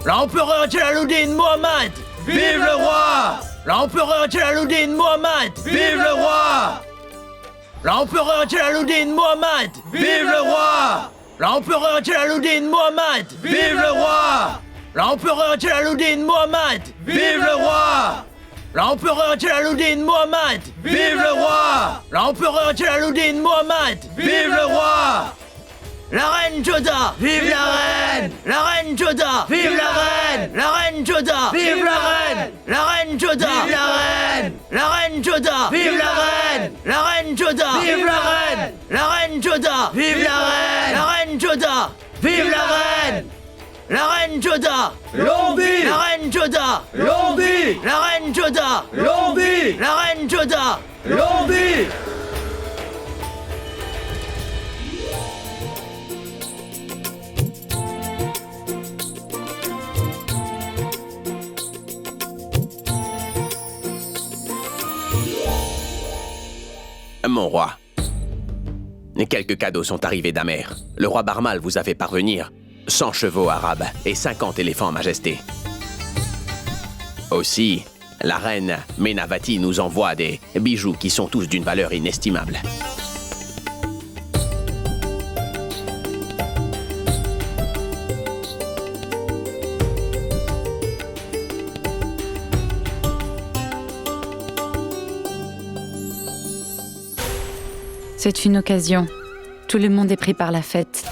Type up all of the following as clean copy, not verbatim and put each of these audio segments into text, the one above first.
L'empereur Jalaluddin Mohammed! Vive le roi! L'empereur Jalaluddin Mohammed! Vive le roi! L'empereur Jalaluddin Mohammed! Vive le roi! L'empereur Jalaluddin Mohammed! Vive le roi! L'empereur Jalaluddin Mohammed! Vive le roi! L'empereur Jalaluddin Mohammed! Vive le roi! L'empereur Jalaluddin Mohammed! Vive le roi! La reine Joda! Vive la reine! La reine Joda! Vive la reine! La reine Joda! Vive la reine! La reine Joda! Vive la reine! La reine Joda! Vive la reine! La reine Joda! Vive la reine! La reine Joda! Vive la reine! La reine Joda! Vive la reine! La reine Joda! Longue vie! La reine Joda! Longue vie! La reine Joda! Longue vie! La reine Joda! Longue vie! Mon roi, quelques cadeaux sont arrivés d'Amer. Le roi Barmal vous a fait parvenir 100 chevaux arabes et 50 éléphants majestés. Aussi, la reine Menavati nous envoie des bijoux qui sont tous d'une valeur inestimable. C'est une occasion. Tout le monde est pris par la fête.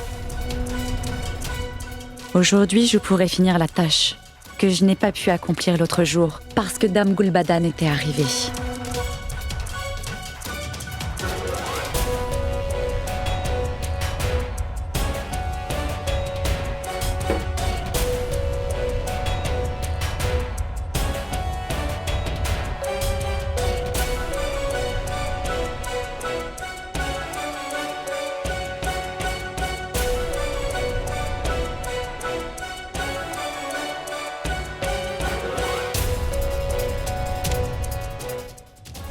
Aujourd'hui, je pourrais finir la tâche que je n'ai pas pu accomplir l'autre jour parce que Dame Gulbadan était arrivée.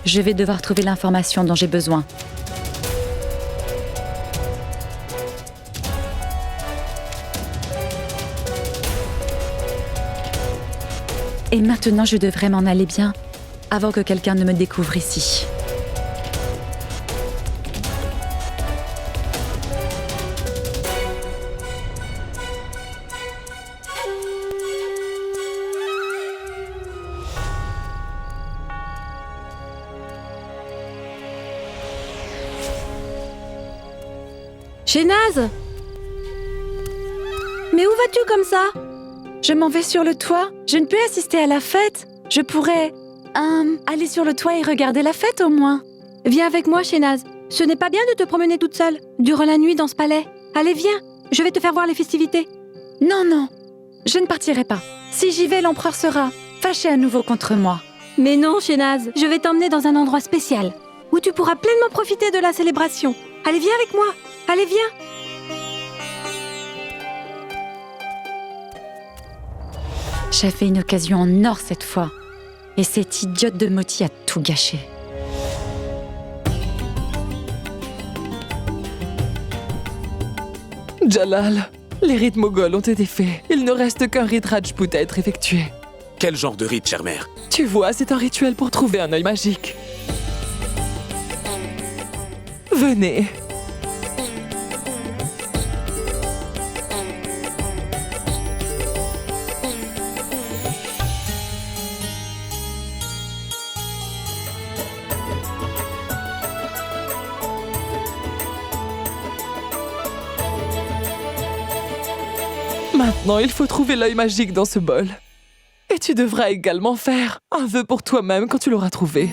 Je vais devoir trouver l'information dont j'ai besoin. Et maintenant, je devrais m'en aller bien, avant que quelqu'un ne me découvre ici. Shehnaz! Mais où vas-tu comme ça? Je m'en vais sur le toit. Je ne peux assister à la fête. Je pourrais... aller sur le toit et regarder la fête au moins. Viens avec moi, Shehnaz. Ce n'est pas bien de te promener toute seule, durant la nuit dans ce palais. Allez, viens, je vais te faire voir les festivités. Non, non, je ne partirai pas. Si j'y vais, l'empereur sera fâché à nouveau contre moi. Mais non, Shehnaz, je vais t'emmener dans un endroit spécial, où tu pourras pleinement profiter de la célébration. Allez, viens avec moi. Allez, viens. J'avais une occasion en or cette fois. Et cette idiote de Moti a tout gâché. Jalal, les rites moghols ont été faits. Il ne reste qu'un rite Rajput à être effectué. Quel genre de rite, chère mère? Tu vois, c'est un rituel pour trouver un œil magique. Venez. Maintenant, il faut trouver l'œil magique dans ce bol. Et tu devras également faire un vœu pour toi-même quand tu l'auras trouvé.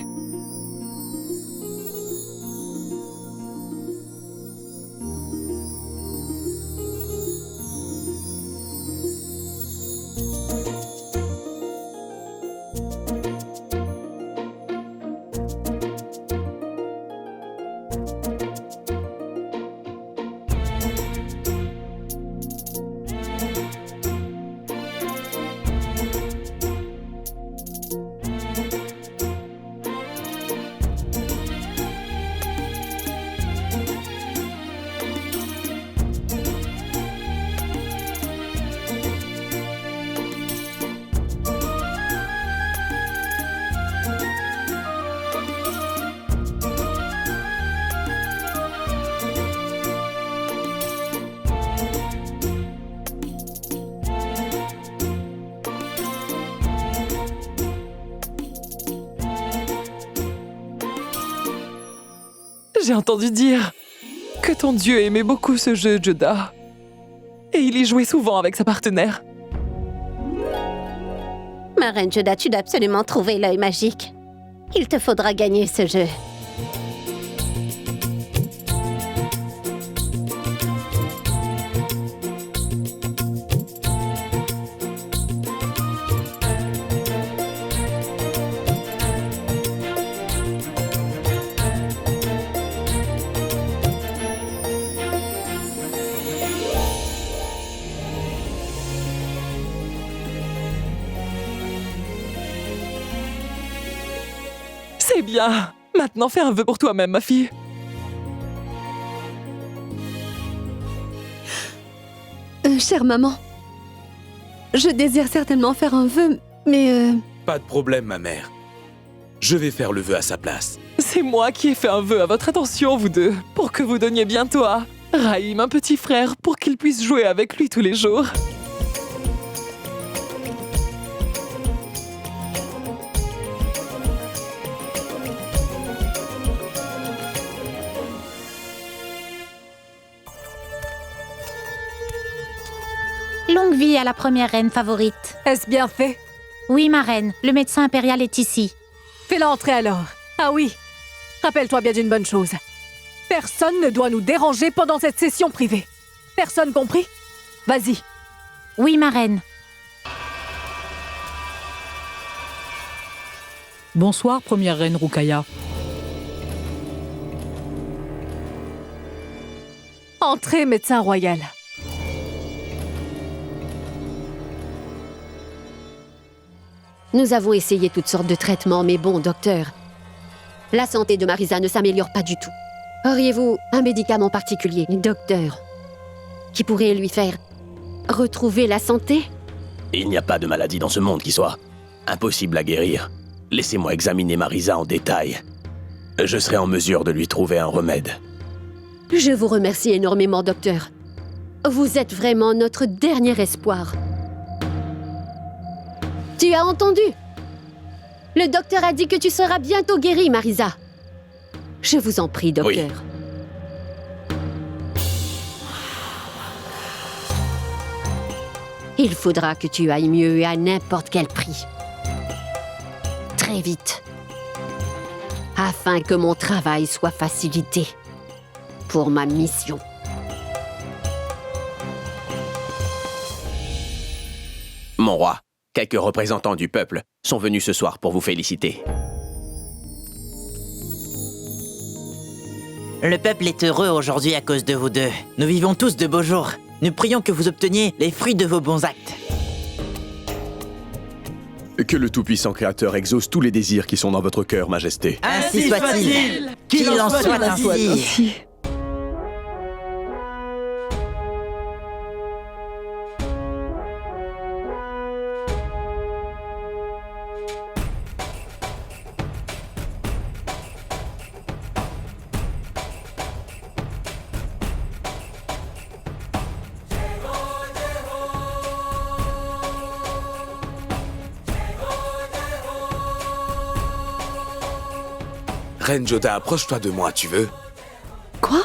J'ai entendu dire que ton dieu aimait beaucoup ce jeu, Joda. Et il y jouait souvent avec sa partenaire. Ma reine Joda, tu dois absolument trouver l'œil magique. Il te faudra gagner ce jeu. C'est bien. Maintenant, fais un vœu pour toi-même, ma fille. Chère maman, je désire certainement faire un vœu, mais Pas de problème, ma mère. Je vais faire le vœu à sa place. C'est moi qui ai fait un vœu à votre attention, vous deux, pour que vous donniez bientôt à Raïm un petit frère pour qu'il puisse jouer avec lui tous les jours. Longue vie à la première reine favorite. Est-ce bien fait? Oui, ma reine, le médecin impérial est ici. Fais-la entrer alors. Ah oui. Rappelle-toi bien d'une bonne chose. Personne ne doit nous déranger pendant cette session privée. Personne compris? Vas-y. Oui, ma reine. Bonsoir, première reine Rukaya. Entrez, médecin royal. Nous avons essayé toutes sortes de traitements, mais bon, docteur, la santé de Marisa ne s'améliore pas du tout. Auriez-vous un médicament particulier, docteur, qui pourrait lui faire retrouver la santé? Il n'y a pas de maladie dans ce monde qui soit impossible à guérir. Laissez-moi examiner Marisa en détail. Je serai en mesure de lui trouver un remède. Je vous remercie énormément, docteur. Vous êtes vraiment notre dernier espoir. Tu as entendu? Le docteur a dit que tu seras bientôt guérie, Marisa. Je vous en prie, docteur. Oui. Il faudra que tu ailles mieux et à n'importe quel prix. Très vite. Afin que mon travail soit facilité pour ma mission. Mon roi, quelques représentants du peuple sont venus ce soir pour vous féliciter. Le peuple est heureux aujourd'hui à cause de vous deux. Nous vivons tous de beaux jours. Nous prions que vous obteniez les fruits de vos bons actes. Que le tout-puissant Créateur exauce tous les désirs qui sont dans votre cœur, Majesté. Ainsi soit-il. Qu'il en soit ainsi. Reine Joda, approche-toi de moi, tu veux? quoi?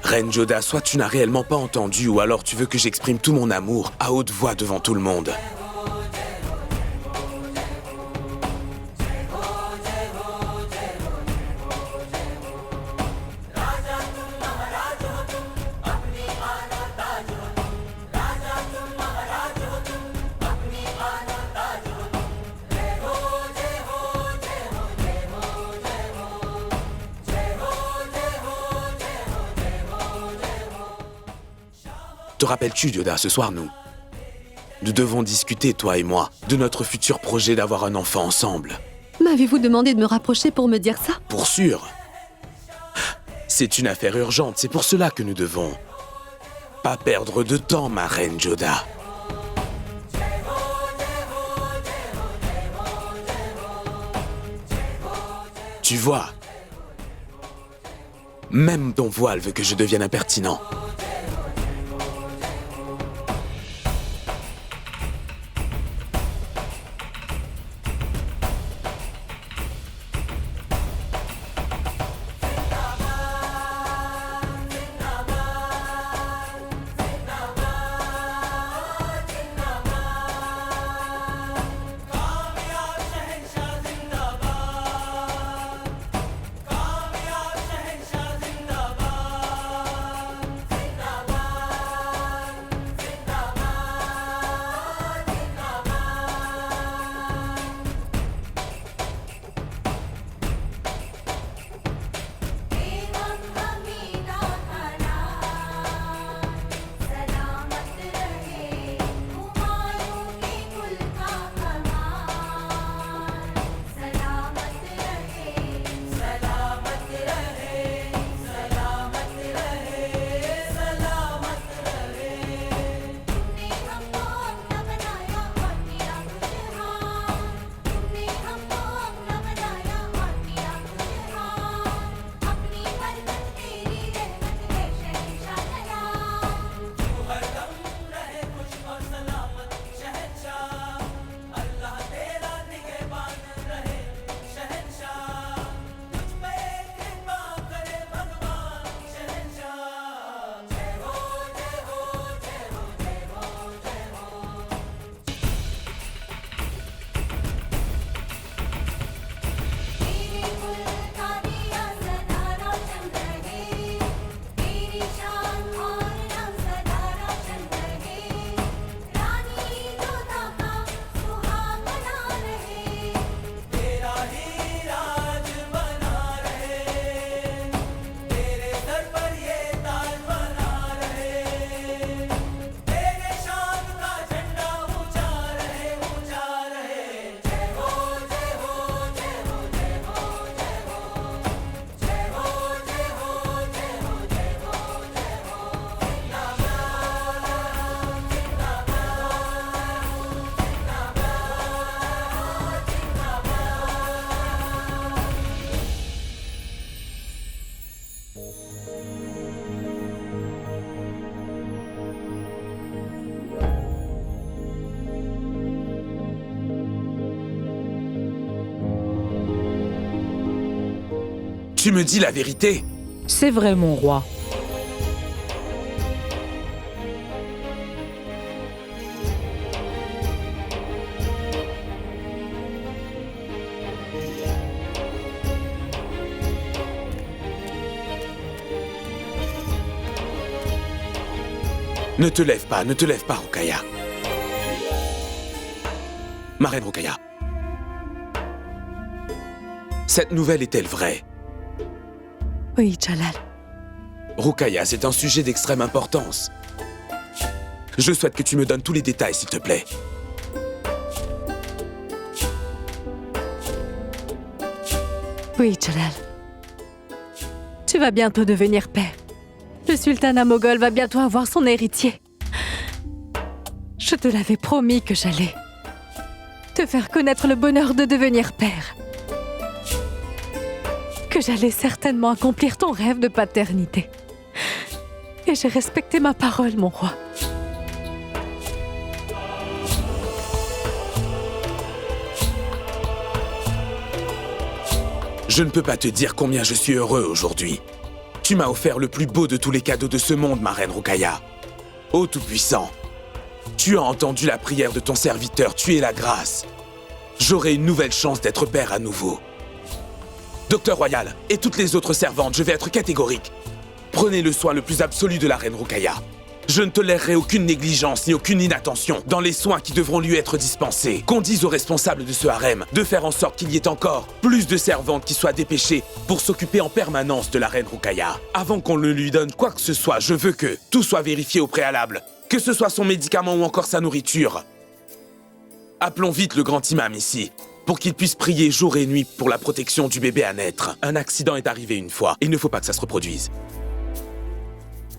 Reine Joda, soit tu n'as réellement pas entendu, ou alors tu veux que j'exprime tout mon amour à haute voix devant tout le monde. Te rappelles-tu, Joda, ce soir, nous devons discuter, toi et moi, de notre futur projet d'avoir un enfant ensemble. M'avez-vous demandé de me rapprocher pour me dire ça? Pour sûr. C'est une affaire urgente, c'est pour cela que nous devons pas perdre de temps, ma reine Joda. Tu vois, même ton voile veut que je devienne impertinent. Tu me dis la vérité? C'est vrai, mon roi. Ne te lève pas, Rukaya. Ma reine Rukaya. Cette nouvelle est-elle vraie? Oui, Jalal. Rukaya, c'est un sujet d'extrême importance. Je souhaite que tu me donnes tous les détails, s'il te plaît. Oui, Jalal. Tu vas bientôt devenir père. Le sultanat moghol va bientôt avoir son héritier. Je te l'avais promis que j'allais te faire connaître le bonheur de devenir père. Que j'allais certainement accomplir ton rêve de paternité. Et j'ai respecté ma parole, mon roi. Je ne peux pas te dire combien je suis heureux aujourd'hui. Tu m'as offert le plus beau de tous les cadeaux de ce monde, ma reine Rukaya. Ô Tout-Puissant, tu as entendu la prière de ton serviteur, tu es la grâce. J'aurai une nouvelle chance d'être père à nouveau. Docteur Royal et toutes les autres servantes, je vais être catégorique. Prenez le soin le plus absolu de la reine Rukaya. Je ne tolérerai aucune négligence ni aucune inattention dans les soins qui devront lui être dispensés. Qu'on dise aux responsables de ce harem de faire en sorte qu'il y ait encore plus de servantes qui soient dépêchées pour s'occuper en permanence de la reine Rukaya. Avant qu'on ne lui donne quoi que ce soit, je veux que tout soit vérifié au préalable. Que ce soit son médicament ou encore sa nourriture. Appelons vite le grand imam ici, pour qu'il puisse prier jour et nuit pour la protection du bébé à naître. Un accident est arrivé une fois, il ne faut pas que ça se reproduise.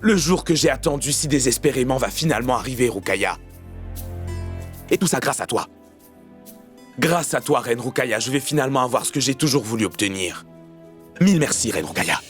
Le jour que j'ai attendu si désespérément va finalement arriver, Rukaya. Et tout ça grâce à toi. Grâce à toi, reine Rukaya, je vais finalement avoir ce que j'ai toujours voulu obtenir. Mille merci, reine Rukaya.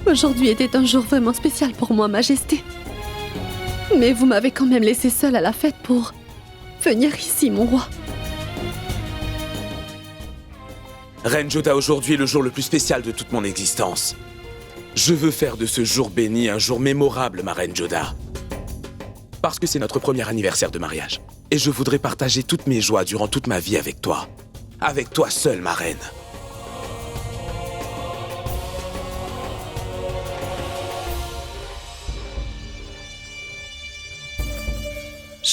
Aujourd'hui était un jour vraiment spécial pour moi, Majesté. Mais vous m'avez quand même laissé seule à la fête pour venir ici, mon roi. Reine Joda, aujourd'hui est le jour le plus spécial de toute mon existence. Je veux faire de ce jour béni un jour mémorable, ma reine Joda. Parce que c'est notre premier anniversaire de mariage. Et je voudrais partager toutes mes joies durant toute ma vie avec toi. Avec toi seule, ma reine.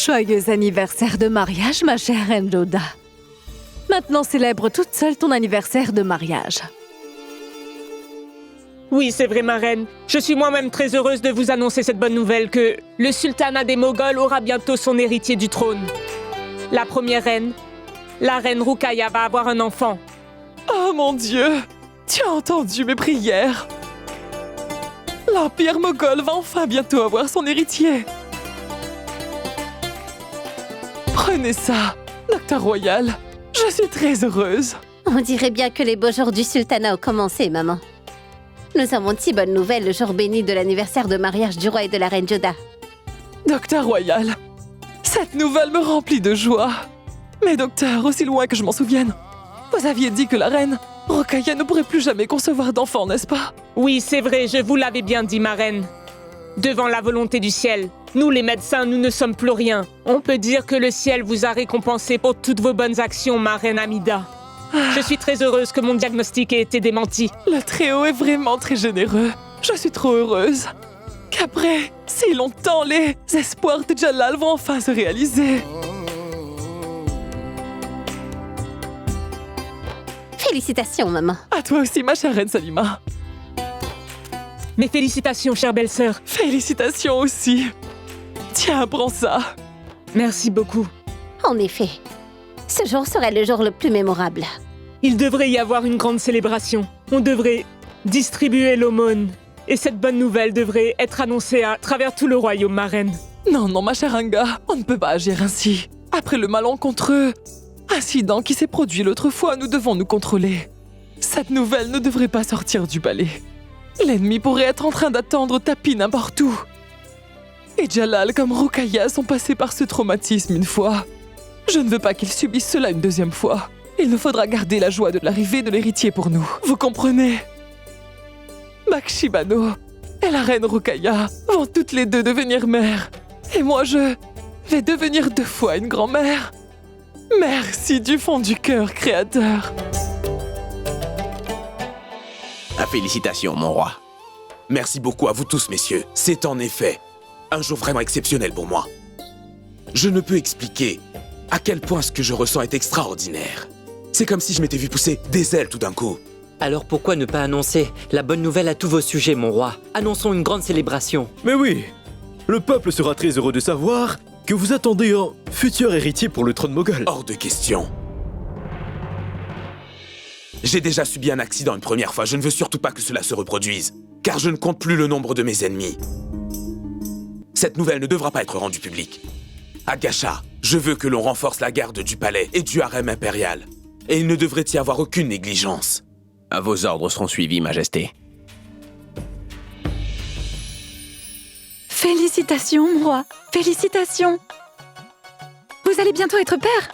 Joyeux anniversaire de mariage, ma chère Reine Joda. Maintenant, célèbre toute seule ton anniversaire de mariage. Oui, c'est vrai, ma reine. Je suis moi-même très heureuse de vous annoncer cette bonne nouvelle que le sultanat des Moghols aura bientôt son héritier du trône. La première reine, la reine Rukaya, va avoir un enfant. Oh mon Dieu! Tu as entendu mes prières? L'Empire moghol va enfin bientôt avoir son héritier. Prenez ça, Docteur Royal. Je suis très heureuse. On dirait bien que les beaux jours du sultanat ont commencé, maman. Nous avons de si bonnes nouvelles le jour béni de l'anniversaire de mariage du roi et de la reine Joda. Docteur Royal, cette nouvelle me remplit de joie. Mais docteur, aussi loin que je m'en souvienne, vous aviez dit que la reine Rukaya ne pourrait plus jamais concevoir d'enfant, n'est-ce pas? Oui, c'est vrai, je vous l'avais bien dit, ma reine. Devant la volonté du ciel, nous les médecins, nous ne sommes plus rien. On peut dire que le ciel vous a récompensé pour toutes vos bonnes actions, ma reine Amida. Je suis très heureuse que mon diagnostic ait été démenti. Le Très-Haut est vraiment très généreux. Je suis trop heureuse qu'après si longtemps, les espoirs de Jalal vont enfin se réaliser. Félicitations, maman. À toi aussi, ma chère reine Salima. Mes félicitations, chère belle-sœur. Félicitations aussi. Tiens, prends ça. Merci beaucoup. En effet, ce jour serait le jour le plus mémorable. Il devrait y avoir une grande célébration. On devrait distribuer l'aumône Et cette bonne nouvelle devrait être annoncée à travers tout le royaume, ma reine. Non, non, ma chère Anga, on ne peut pas agir ainsi. Après le malencontreux incident qui s'est produit l'autre fois, nous devons nous contrôler. Cette nouvelle ne devrait pas sortir du palais. L'ennemi pourrait être en train d'attendre tapis n'importe où. Et Jalal comme Rokhaya sont passés par ce traumatisme une fois. Je ne veux pas qu'ils subissent cela une deuxième fois. Il nous faudra garder la joie de l'arrivée de l'héritier pour nous. Vous comprenez? Bakshi Bano et la reine Rokhaya vont toutes les deux devenir mères. Et moi, je vais devenir 2 fois une grand-mère. Merci du fond du cœur, Créateur. Félicitations, mon roi. Merci beaucoup à vous tous, messieurs. C'est en effet un jour vraiment exceptionnel pour moi. Je ne peux expliquer à quel point ce que je ressens est extraordinaire. C'est comme si je m'étais vu pousser des ailes tout d'un coup. Alors pourquoi ne pas annoncer la bonne nouvelle à tous vos sujets, mon roi? Annonçons une grande célébration. Mais oui, le peuple sera très heureux de savoir que vous attendez un futur héritier pour le trône moghol. Hors de question. J'ai déjà subi un accident une première fois, je ne veux surtout pas que cela se reproduise, car je ne compte plus le nombre de mes ennemis. Cette nouvelle ne devra pas être rendue publique. À Gasha, je veux que l'on renforce la garde du palais et du harem impérial. Et il ne devrait y avoir aucune négligence. Vos ordres seront suivis, Majesté. Félicitations, mon roi. Félicitations. Vous allez bientôt être père.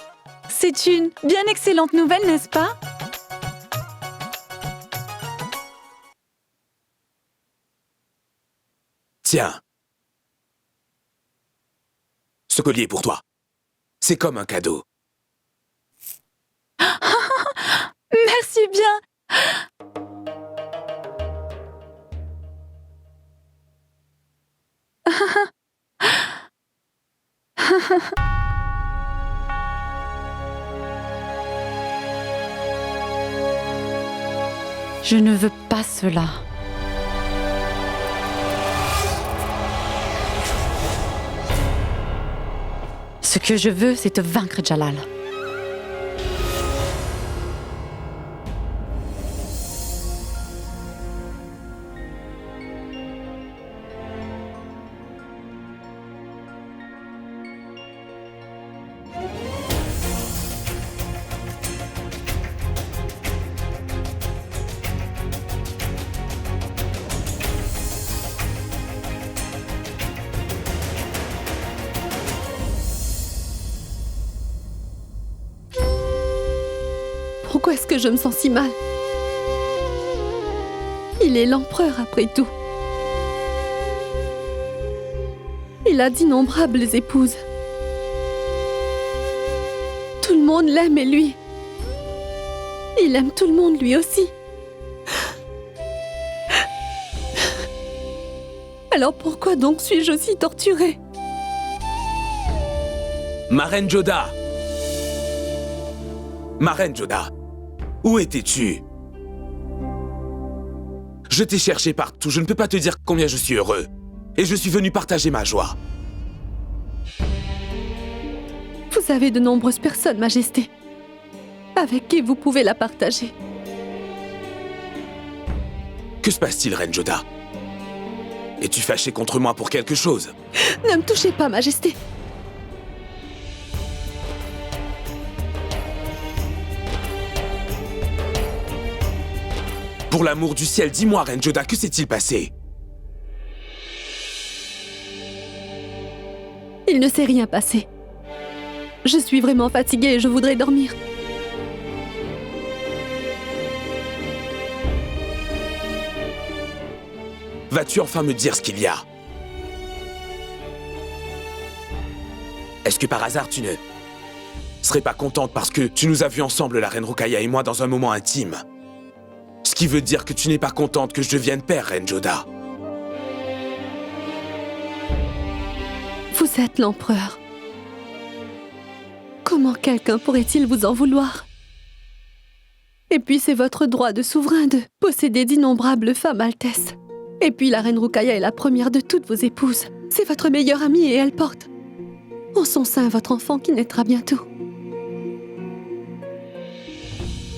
C'est une bien excellente nouvelle, n'est-ce pas? Tiens. Ce collier est pour toi. C'est comme un cadeau. Merci bien. Je ne veux pas cela. Ce que je veux, c'est te vaincre, Jalal. Pourquoi est-ce que je me sens si mal? Il est l'empereur après tout. Il a d'innombrables épouses. Tout le monde l'aime et lui. Il aime tout le monde lui aussi. Alors pourquoi donc suis-je aussi torturée? Ma reine Joda! Ma reine Joda! Où étais-tu? Je t'ai cherché partout, je ne peux pas te dire combien je suis heureux. Et je suis venu partager ma joie. Vous avez de nombreuses personnes, Majesté, avec qui vous pouvez la partager. Que se passe-t-il, reine Joda? Es-tu fâchée contre moi pour quelque chose? Ne me touchez pas, Majesté. Pour l'amour du ciel, dis-moi, reine Joda, que s'est-il passé? Il ne s'est rien passé. Je suis vraiment fatiguée et je voudrais dormir. Vas-tu enfin me dire ce qu'il y a? Est-ce que par hasard tu ne serais pas contente parce que tu nous as vus ensemble, la reine Rokhaya et moi, dans un moment intime? Ce qui veut dire que tu n'es pas contente que je devienne père, reine Joda. Vous êtes l'empereur. Comment quelqu'un pourrait-il vous en vouloir? Et puis c'est votre droit de souverain de posséder d'innombrables femmes, Altesse. Et puis la reine Rokhaya est la première de toutes vos épouses. C'est votre meilleure amie et elle porte en son sein votre enfant qui naîtra bientôt.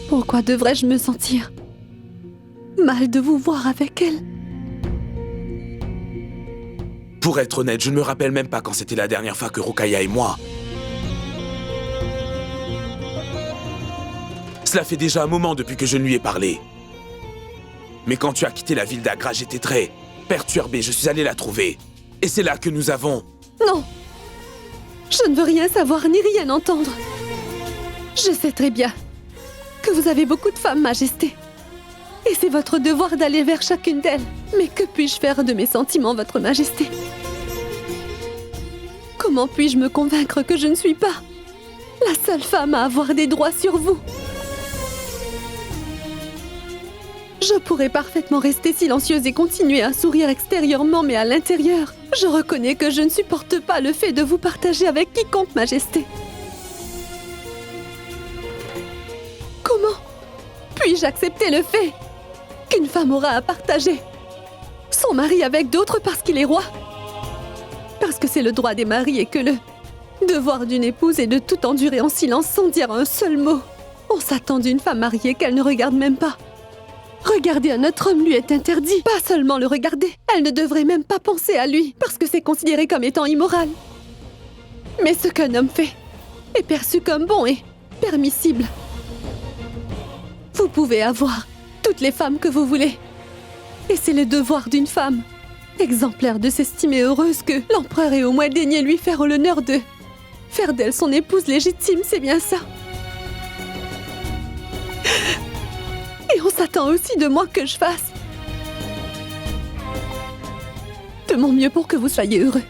Pourquoi devrais-je me sentir mal de vous voir avec elle? Pour être honnête, je ne me rappelle même pas quand c'était la dernière fois que Rukaya et moi... Cela fait déjà un moment depuis que je ne lui ai parlé. Mais quand tu as quitté la ville d'Agra, j'étais très perturbé. Je suis allé la trouver. Et c'est là que nous avons... Non! Je ne veux rien savoir ni rien entendre. Je sais très bien que vous avez beaucoup de femmes, Majesté. Et c'est votre devoir d'aller vers chacune d'elles. Mais que puis-je faire de mes sentiments, votre Majesté? Comment puis-je me convaincre que je ne suis pas la seule femme à avoir des droits sur vous? Je pourrais parfaitement rester silencieuse et continuer à sourire extérieurement, mais à l'intérieur, je reconnais que je ne supporte pas le fait de vous partager avec quiconque, Majesté. Comment puis-je accepter le fait qu'une femme aura à partager son mari avec d'autres parce qu'il est roi? Parce que c'est le droit des maris et que le devoir d'une épouse est de tout endurer en silence sans dire un seul mot. On s'attend d'une femme mariée qu'elle ne regarde même pas. Regarder un autre homme lui est interdit. Pas seulement le regarder, elle ne devrait même pas penser à lui, parce que c'est considéré comme étant immoral. Mais ce qu'un homme fait est perçu comme bon et permissible. Vous pouvez avoir toutes les femmes que vous voulez. Et c'est le devoir d'une femme exemplaire de s'estimer heureuse que l'empereur ait au moins daigné lui faire l'honneur de faire d'elle son épouse légitime, c'est bien ça. Et on s'attend aussi de moi que je fasse de mon mieux pour que vous soyez heureux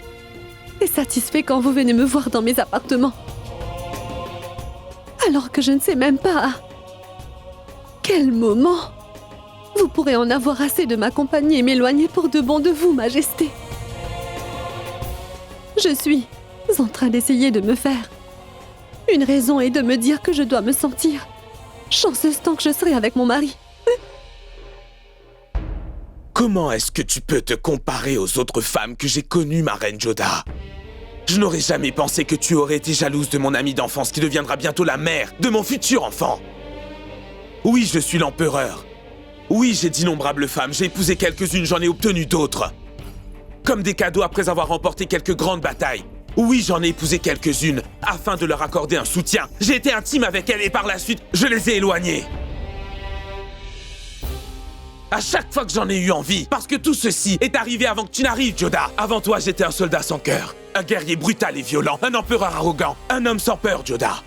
et satisfait quand vous venez me voir dans mes appartements. Alors que je ne sais même pas à quel moment vous pourrez en avoir assez de m'accompagner et m'éloigner pour de bon de vous, Majesté. Je suis en train d'essayer de me faire une raison et de me dire que je dois me sentir chanceuse tant que je serai avec mon mari. Comment est-ce que tu peux te comparer aux autres femmes que j'ai connues, ma reine Joda? Je n'aurais jamais pensé que tu aurais été jalouse de mon amie d'enfance qui deviendra bientôt la mère de mon futur enfant. Oui, je suis l'empereur. Oui, j'ai d'innombrables femmes, j'ai épousé quelques-unes, j'en ai obtenu d'autres. Comme des cadeaux après avoir remporté quelques grandes batailles. Oui, j'en ai épousé quelques-unes, afin de leur accorder un soutien. J'ai été intime avec elles et par la suite, je les ai éloignées. À chaque fois que j'en ai eu envie, parce que tout ceci est arrivé avant que tu n'arrives, Joda. Avant toi, j'étais un soldat sans cœur, un guerrier brutal et violent, un empereur arrogant, un homme sans peur, Joda,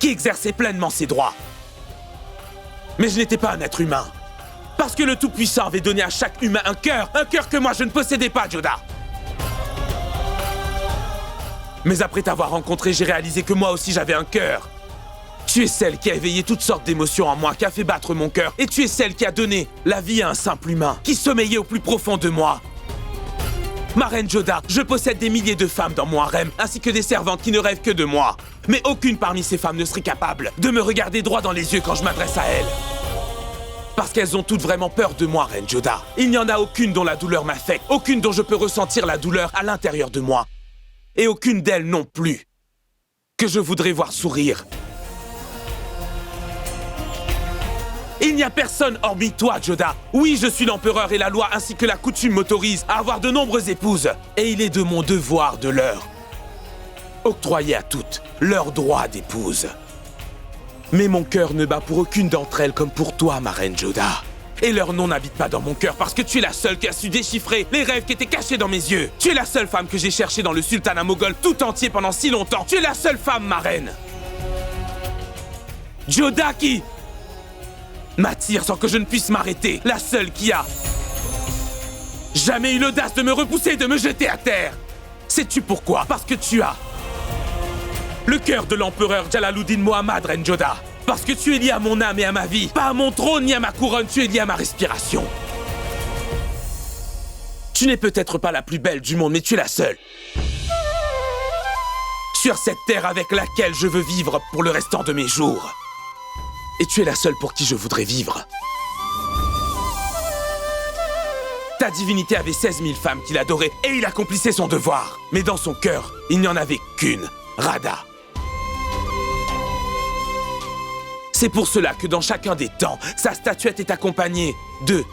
qui exerçait pleinement ses droits. Mais je n'étais pas un être humain. Parce que le Tout-Puissant avait donné à chaque humain un cœur que moi je ne possédais pas, Joda. Mais après t'avoir rencontré, j'ai réalisé que moi aussi j'avais un cœur. Tu es celle qui a éveillé toutes sortes d'émotions en moi, qui a fait battre mon cœur. Et tu es celle qui a donné la vie à un simple humain, qui sommeillait au plus profond de moi. Ma reine Joda, je possède des milliers de femmes dans mon harem, ainsi que des servantes qui ne rêvent que de moi. Mais aucune parmi ces femmes ne serait capable de me regarder droit dans les yeux quand je m'adresse à elles. Parce qu'elles ont toutes vraiment peur de moi, reine Joda. Il n'y en a aucune dont la douleur m'affecte, aucune dont je peux ressentir la douleur à l'intérieur de moi. Et aucune d'elles non plus que je voudrais voir sourire. Il n'y a personne hormis toi, Joda. Oui, je suis l'empereur et la loi ainsi que la coutume m'autorise à avoir de nombreuses épouses. Et il est de mon devoir de leur octroyer à toutes leur droit d'épouse. Mais mon cœur ne bat pour aucune d'entre elles comme pour toi, ma reine Joda. Et leur nom n'habite pas dans mon cœur parce que tu es la seule qui a su déchiffrer les rêves qui étaient cachés dans mes yeux. Tu es la seule femme que j'ai cherchée dans le sultanat moghol tout entier pendant si longtemps. Tu es la seule femme, ma reine. Joda qui m'attire sans que je ne puisse m'arrêter. La seule qui a jamais eu l'audace de me repousser et de me jeter à terre. Sais-tu pourquoi? Parce que tu as le cœur de l'empereur Jalaluddin Mohammad, reine Joda. Parce que tu es lié à mon âme et à ma vie. Pas à mon trône ni à ma couronne, tu es lié à ma respiration. Tu n'es peut-être pas la plus belle du monde, mais tu es la seule. Sur cette terre avec laquelle je veux vivre pour le restant de mes jours. Et tu es la seule pour qui je voudrais vivre. Ta divinité avait 16 000 femmes qui l'adoraient et il accomplissait son devoir. Mais dans son cœur, il n'y en avait qu'une, Radha. C'est pour cela que dans chacun des temps, sa statuette est accompagnée de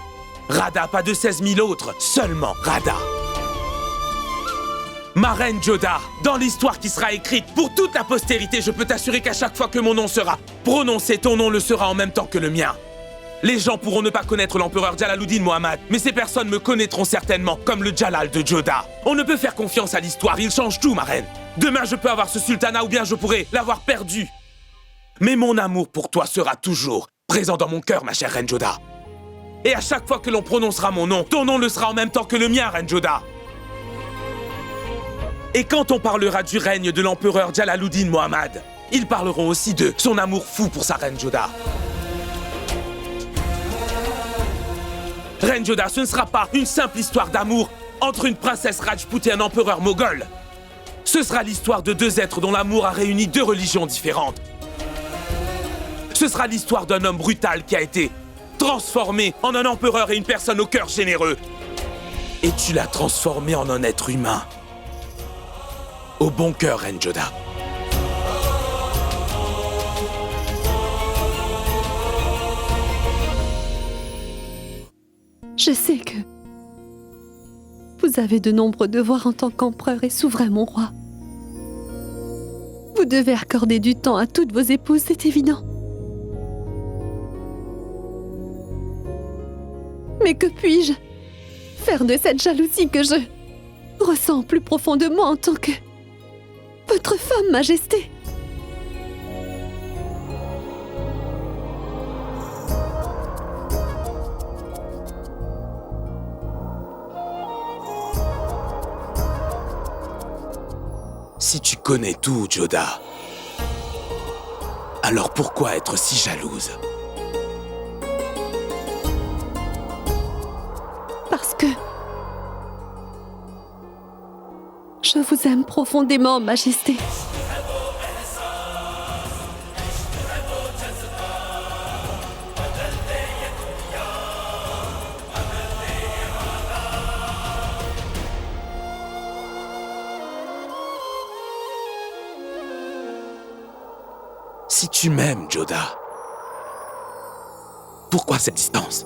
Radha, pas de 16 000 autres, seulement Radha. Ma reine Joda, dans l'histoire qui sera écrite pour toute la postérité, je peux t'assurer qu'à chaque fois que mon nom sera prononcé, ton nom le sera en même temps que le mien. Les gens pourront ne pas connaître l'empereur Jalaluddin Mohammad, mais ces personnes me connaîtront certainement comme le Jalal de Joda. On ne peut faire confiance à l'histoire, il change tout, ma reine. Demain, je peux avoir ce sultanat ou bien je pourrais l'avoir perdu. Mais mon amour pour toi sera toujours présent dans mon cœur, ma chère reine Joda. Et à chaque fois que l'on prononcera mon nom, ton nom le sera en même temps que le mien, reine Joda. Et quand on parlera du règne de l'empereur Jalaluddin Mohammad, ils parleront aussi de son amour fou pour sa reine Joda. Reine Joda, ce ne sera pas une simple histoire d'amour entre une princesse Rajput et un empereur moghol. Ce sera l'histoire de deux êtres dont l'amour a réuni deux religions différentes. Ce sera l'histoire d'un homme brutal qui a été transformé en un empereur et une personne au cœur généreux. Et tu l'as transformé en un être humain. Au bon cœur, reine Joda. Je sais que vous avez de nombreux devoirs en tant qu'empereur et souverain, mon roi. Vous devez accorder du temps à toutes vos épouses, c'est évident. Mais que puis-je faire de cette jalousie que je ressens plus profondément en tant que votre femme, Majesté? Si tu connais tout, Joda, alors pourquoi être si jalouse? Parce que je vous aime profondément, Majesté. Si tu m'aimes, Joda, pourquoi cette distance?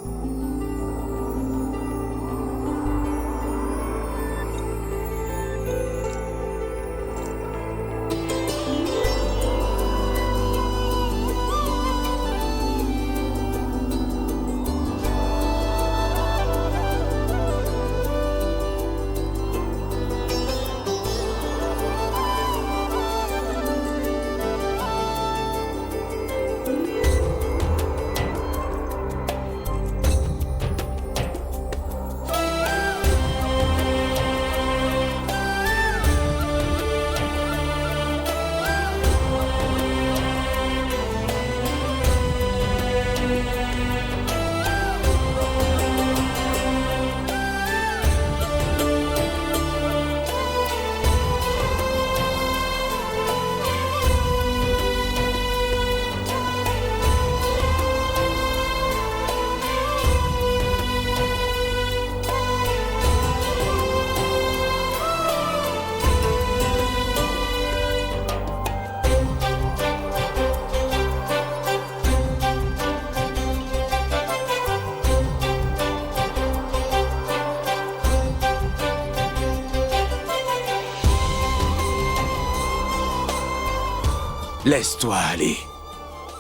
Laisse-toi aller.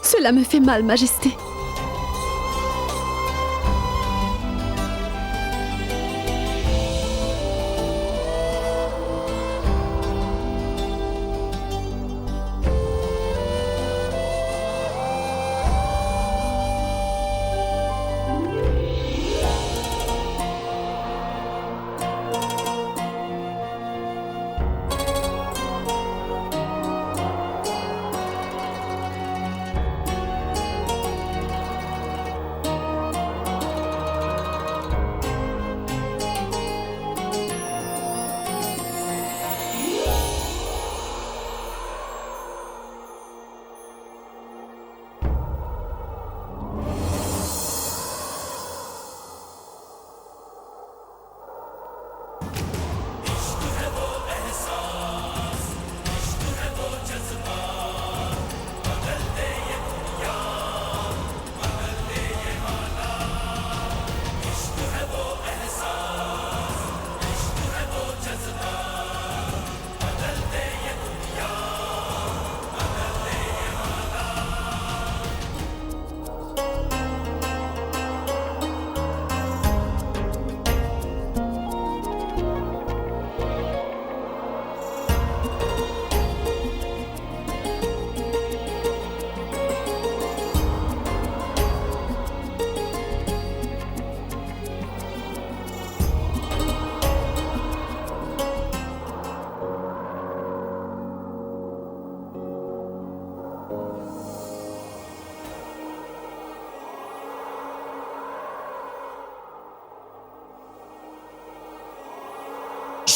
Cela me fait mal, Majesté.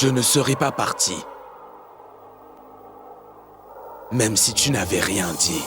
Je ne serais pas parti. Même si tu n'avais rien dit.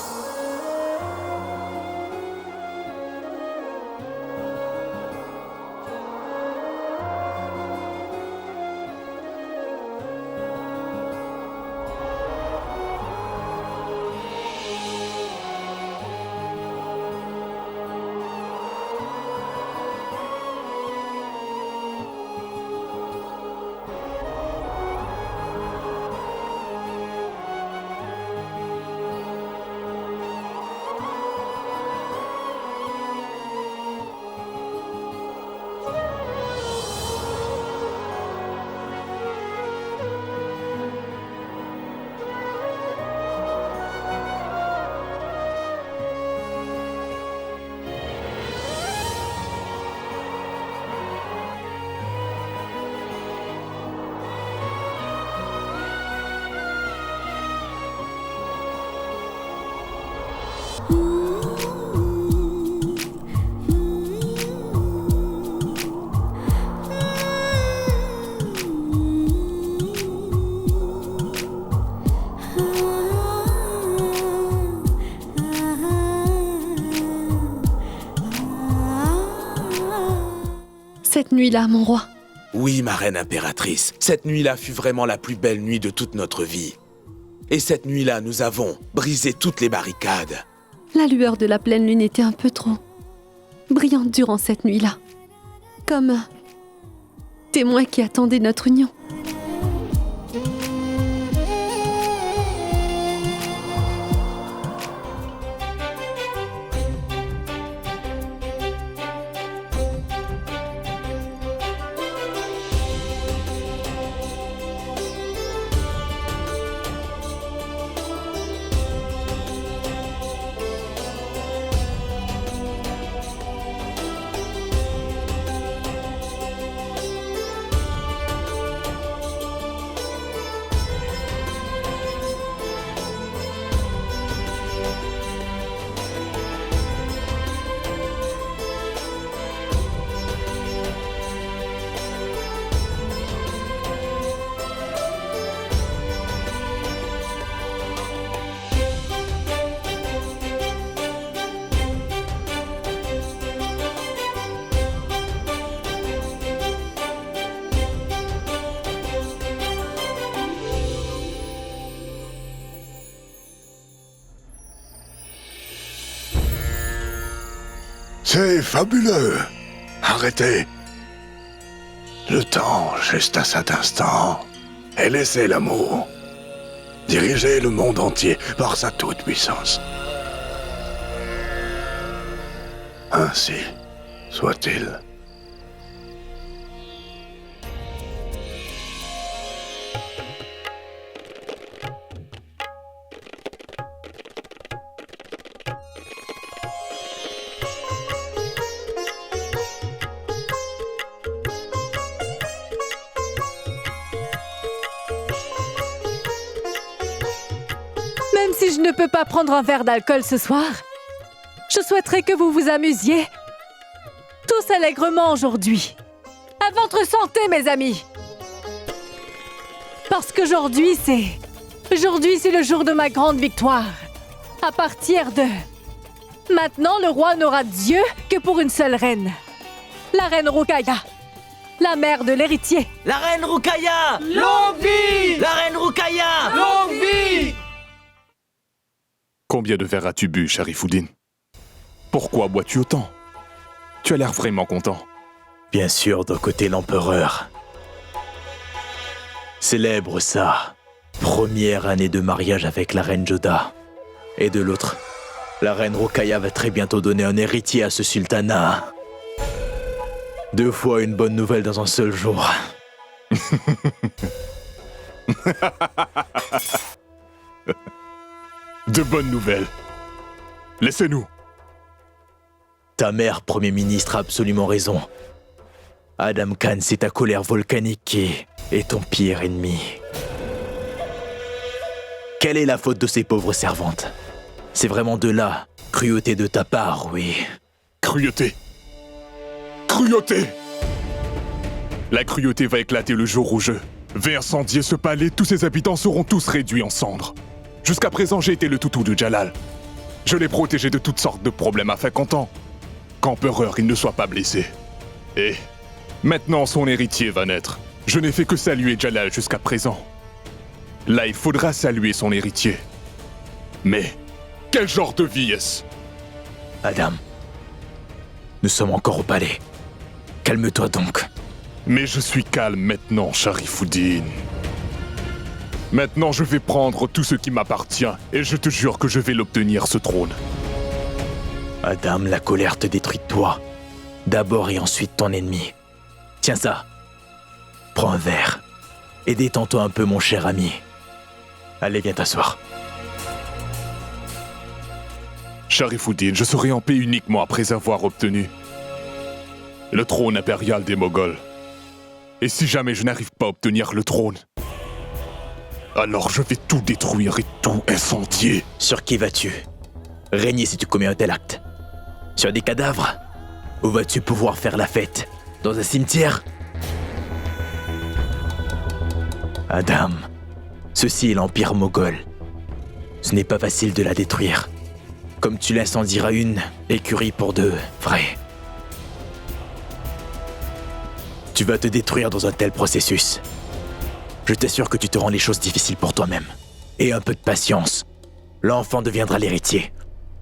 Cette nuit-là, mon roi. Oui, ma reine impératrice, cette nuit-là fut vraiment la plus belle nuit de toute notre vie. Et cette nuit-là, nous avons brisé toutes les barricades. La lueur de la pleine lune était un peu trop brillante durant cette nuit-là. Comme un témoin qui attendait notre union. C'est fabuleux. Arrêtez. Le temps, juste à cet instant, et laissez l'amour diriger le monde entier par sa toute-puissance. Ainsi soit-il. Même si je ne peux pas prendre un verre d'alcool ce soir, je souhaiterais que vous vous amusiez tous allègrement aujourd'hui. À votre santé, mes amis. Parce qu'aujourd'hui, c'est le jour de ma grande victoire. À partir de maintenant, le roi n'aura Dieu que pour une seule reine. La reine Rukaya, la mère de l'héritier. La reine Rukaya! Longue vie! La reine Rukaya! Longue vie! Combien de verres as-tu bu, Sharifuddin? Pourquoi bois-tu autant? Tu as l'air vraiment content. Bien sûr, d'un côté l'empereur célèbre sa première année de mariage avec la reine Joda. Et de l'autre, la reine Rukaya va très bientôt donner un héritier à ce sultanat. 2 fois une bonne nouvelle dans un seul jour. De bonnes nouvelles. Laissez-nous. Ta mère, Premier ministre, a absolument raison. Adam Khan, c'est ta colère volcanique qui est ton pire ennemi. Quelle est la faute de ces pauvres servantes? C'est vraiment de la cruauté de ta part, oui. Cruauté. Cruauté! La cruauté va éclater le jour où je vais incendier ce palais, tous ses habitants seront tous réduits en cendres. Jusqu'à présent, j'ai été le toutou de Jalal. Je l'ai protégé de toutes sortes de problèmes afin qu'empereur, il ne soit pas blessé. Et maintenant, son héritier va naître. Je n'ai fait que saluer Jalal jusqu'à présent. Là, il faudra saluer son héritier. Mais quel genre de vie est-ce? Adam, nous sommes encore au palais. Calme-toi donc. Mais je suis calme maintenant, Sharifuddin. Maintenant, je vais prendre tout ce qui m'appartient et je te jure que je vais l'obtenir, ce trône. Adam, la colère te détruit toi. D'abord et ensuite ton ennemi. Tiens ça. Prends un verre. Et détends-toi un peu, mon cher ami. Allez, viens t'asseoir. Sharifuddin, je serai en paix uniquement après avoir obtenu le trône impérial des Moghols. Et si jamais je n'arrive pas à obtenir le trône, alors je vais tout détruire et tout incendier. Sur qui vas-tu régner si tu commets un tel acte? Sur des cadavres? Ou vas-tu pouvoir faire la fête dans un cimetière? Adam, ceci est l'Empire moghol. Ce n'est pas facile de la détruire. Comme tu l'incendieras une écurie pour deux, vrai. Tu vas te détruire dans un tel processus. Je t'assure que tu te rends les choses difficiles pour toi-même. Et un peu de patience. L'enfant deviendra l'héritier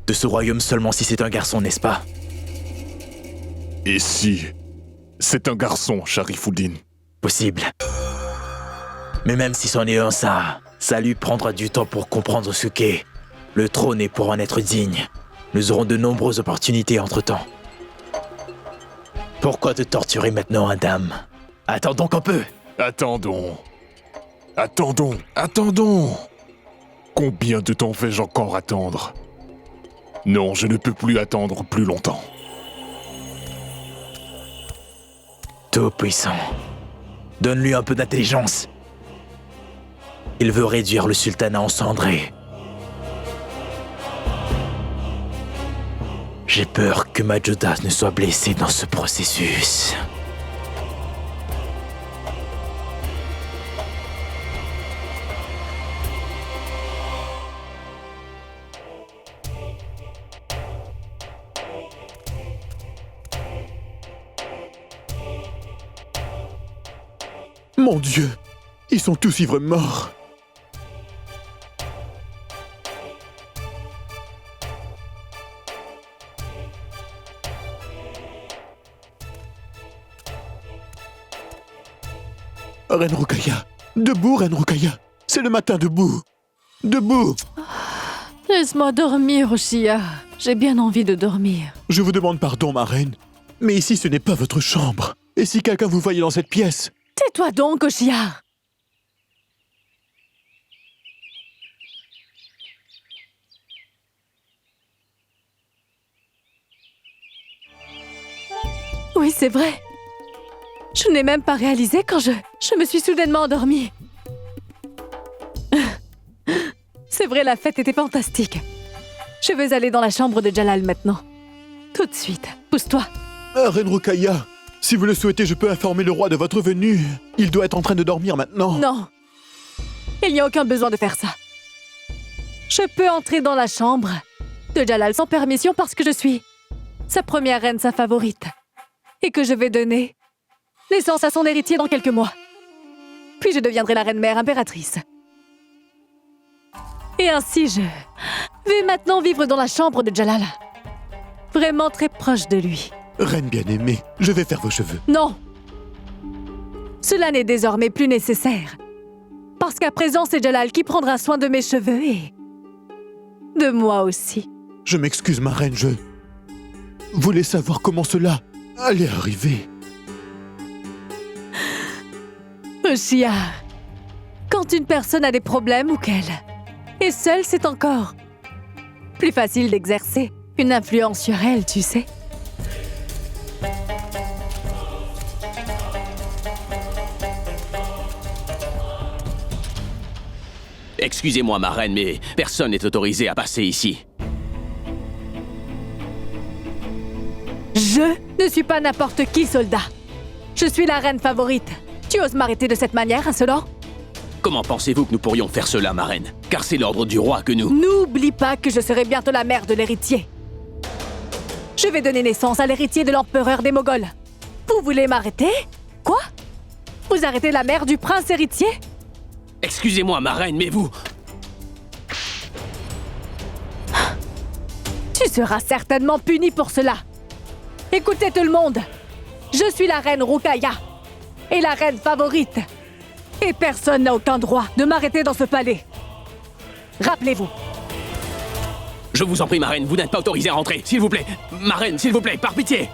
de ce royaume seulement si c'est un garçon, n'est-ce pas? Et si c'est un garçon, Sharifuddin? Possible. Mais même si c'en est un, ça lui prendra du temps pour comprendre ce qu'est le trône et pour en être digne. Nous aurons de nombreuses opportunités entre-temps. Pourquoi te torturer maintenant, Adam? Attends donc un peu. Attendons. Combien de temps vais-je encore attendre? Non, je ne peux plus attendre plus longtemps. Tout-puissant, donne-lui un peu d'intelligence. Il veut réduire le sultanat en cendré. J'ai peur que Majoda ne soit blessé dans ce processus. Mon Dieu, ils sont tous ivres morts. Reine Rokhaya, debout, Reine Rokhaya. C'est le matin, debout. Debout. Laisse-moi dormir, Oshia. J'ai bien envie de dormir. Je vous demande pardon, ma reine. Mais ici, ce n'est pas votre chambre. Et si quelqu'un vous voyait dans cette pièce? Tais-toi donc, Oshia. Oui, c'est vrai. Je n'ai même pas réalisé quand je me suis soudainement endormie. C'est vrai, la fête était fantastique. Je vais aller dans la chambre de Jalal maintenant. Tout de suite. Pousse-toi. Reine Rokhaya, si vous le souhaitez, je peux informer le roi de votre venue. Il doit être en train de dormir maintenant. Non. Il n'y a aucun besoin de faire ça. Je peux entrer dans la chambre de Jalal sans permission parce que je suis sa première reine, sa favorite. Et que je vais donner naissance à son héritier dans quelques mois. Puis je deviendrai la reine-mère impératrice. Et ainsi je vais maintenant vivre dans la chambre de Jalal. Vraiment très proche de lui. Reine bien-aimée, je vais faire vos cheveux. Non. Cela n'est désormais plus nécessaire. Parce qu'à présent, c'est Jalal qui prendra soin de mes cheveux et de moi aussi. Je m'excuse, ma reine, je voulais savoir comment cela allait arriver. Oshia, quand une personne a des problèmes ou qu'elle est seule, c'est encore plus facile d'exercer une influence sur elle, tu sais. Excusez-moi, ma reine, mais personne n'est autorisé à passer ici. Je ne suis pas n'importe qui, soldat. Je suis la reine favorite. Tu oses m'arrêter de cette manière, insolent? Comment pensez-vous que nous pourrions faire cela, ma reine? Car c'est l'ordre du roi que nous... N'oublie pas que je serai bientôt la mère de l'héritier. Je vais donner naissance à l'héritier de l'empereur des Moghols. Vous voulez m'arrêter? Quoi? Vous arrêtez la mère du prince héritier? Excusez-moi, ma reine, mais vous... Tu seras certainement puni pour cela. Écoutez tout le monde. Je suis la reine Ruqayya. Et la reine favorite. Et personne n'a aucun droit de m'arrêter dans ce palais. Rappelez-vous. Je vous en prie, ma reine, vous n'êtes pas autorisée à rentrer, s'il vous plaît. Ma reine, s'il vous plaît, par pitié.